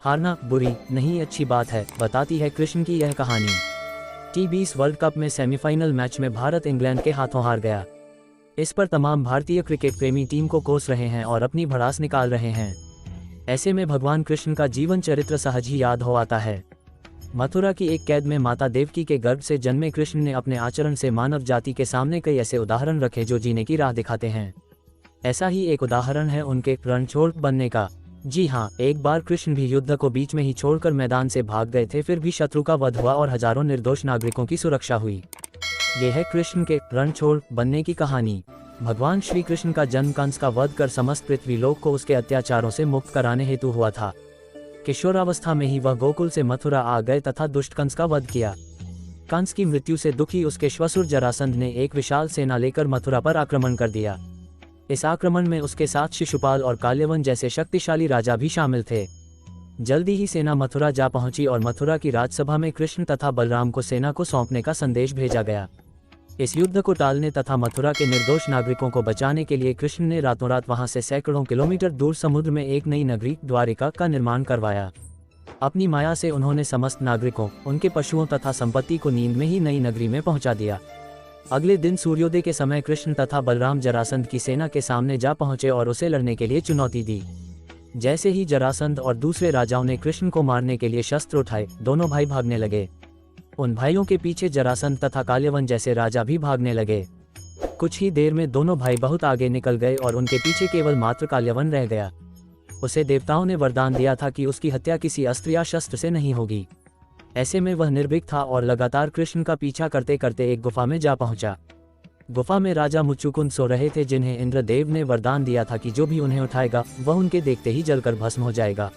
हारना बुरी नहीं अच्छी बात है, बताती है कृष्ण की यह कहानी। T20 वर्ल्ड कप में सेमीफाइनल मैच में भारत इंग्लैंड के हाथों हार गया। इस पर तमाम भारतीय क्रिकेट प्रेमी टीम को कोस रहे हैं और अपनी भड़ास निकाल रहे हैं। ऐसे में भगवान कृष्ण का जीवन चरित्र सहज ही याद हो आता है। मथुरा की एक कैद में माता देवकी के गर्भ से जन्मे कृष्ण ने अपने आचरण से मानव जाति के सामने कई ऐसे उदाहरण रखे जो जीने की राह दिखाते हैं। ऐसा ही एक उदाहरण है उनके रणछोड़ बनने का। जी हाँ, एक बार कृष्ण भी युद्ध को बीच में ही छोड़कर मैदान से भाग गए थे, फिर भी शत्रु का वध हुआ और हजारों निर्दोष नागरिकों की सुरक्षा हुई। ये है कृष्ण के रणछोड़ बनने की कहानी। भगवान श्री कृष्ण का जन्म कंस का वध कर समस्त पृथ्वी लोक को उसके अत्याचारों से मुक्त कराने हेतु हुआ था। किशोरावस्था में ही वह गोकुल से मथुरा आ गए तथा दुष्ट कंस का वध किया। कंस की मृत्यु से दुखी उसके श्वशुर जरासंध ने एक विशाल सेना लेकर मथुरा पर आक्रमण कर दिया। इस आक्रमण में उसके साथ शिशुपाल और काल्यवन जैसे शक्तिशाली राजा भी शामिल थे। जल्दी ही सेना मथुरा जा पहुंची और मथुरा की राजसभा में कृष्ण तथा बलराम को सेना को सौंपने का संदेश भेजा गया। इस युद्ध को टालने तथा मथुरा के निर्दोष नागरिकों को बचाने के लिए कृष्ण ने रातों रात वहां से सैकड़ों किलोमीटर दूर समुद्र में एक नई नगरी द्वारिका का निर्माण करवाया। अपनी माया से उन्होंने समस्त नागरिकों, उनके पशुओं तथा संपत्ति को नींद में ही नई नगरी में पहुंचा दिया। अगले दिन सूर्योदय के समय कृष्ण तथा बलराम जरासंध की सेना के सामने जा पहुंचे और उसे लड़ने के लिए चुनौती दी। जैसे ही जरासंध और दूसरे राजाओं ने कृष्ण को मारने के लिए शस्त्र उठाए, दोनों भाई भागने लगे। उन भाइयों के पीछे जरासंध तथा काल्यवन जैसे राजा भी भागने लगे। कुछ ही देर में दोनों भाई बहुत आगे निकल गए और उनके पीछे केवल मात्र काल्यवन रह गया। उसे देवताओं ने वरदान दिया था कि उसकी हत्या किसी अस्त्र या शस्त्र से नहीं होगी। ऐसे में वह निर्भीक था और लगातार कृष्ण का पीछा करते करते एक गुफा में जा पहुंचा। गुफा में राजा मुचुकुंद सो रहे थे, जिन्हें इंद्रदेव ने वरदान दिया था कि जो भी उन्हें उठाएगा वह उनके देखते ही जलकर भस्म हो जाएगा।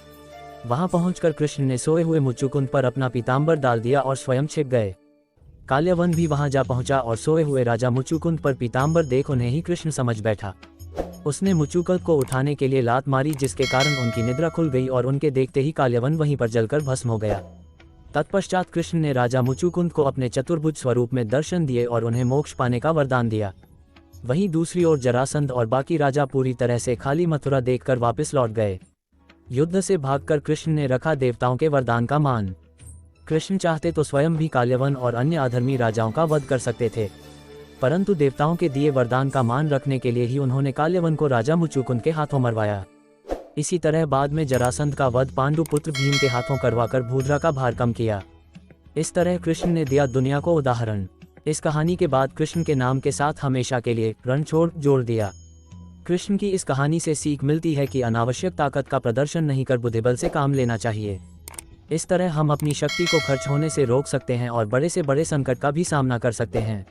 वहां पहुंचकर कृष्ण ने सोए हुए मुचुकुंद पर अपना पीतांबर डाल दिया और स्वयं छिप गए। काल्यवन भी वहां जा पहुंचा और सोए हुए राजा मुचुकुंद पर पीतांबर देख उन्हें ही कृष्ण समझ बैठा। उसने मुचुकुंद को उठाने के लिए लात मारी, जिसके कारण उनकी निद्रा खुल गई और उनके देखते ही काल्यवन वहीं पर जलकर भस्म हो गया। तत्पश्चात कृष्ण ने राजा मुचुकुंद को अपने चतुर्भुज स्वरूप में दर्शन दिए और उन्हें मोक्ष पाने का वरदान दिया। वहीं दूसरी ओर जरासंध और बाकी राजा पूरी तरह से खाली मथुरा देखकर वापस लौट गए। युद्ध से भागकर कृष्ण ने रखा देवताओं के वरदान का मान। कृष्ण चाहते तो स्वयं भी काल्यवन और अन्य अधर्मी राजाओं का वध कर सकते थे, परंतु देवताओं के दिए वरदान का मान रखने के लिए ही उन्होंने काल्यवन को राजा मुचुकुंद के हाथों मरवाया। इसी तरह बाद में जरासंध का वध पांडु पुत्र भीम के हाथों करवाकर भूद्रा का भार कम किया। इस तरह कृष्ण ने दिया दुनिया को उदाहरण। इस कहानी के बाद कृष्ण के नाम के साथ हमेशा के लिए रणछोड़ जोड़ दिया। कृष्ण की इस कहानी से सीख मिलती है कि अनावश्यक ताकत का प्रदर्शन नहीं कर बुद्धिबल से काम लेना चाहिए। इस तरह हम अपनी शक्ति को खर्च होने से रोक सकते हैं और बड़े से बड़े संकट का भी सामना कर सकते हैं।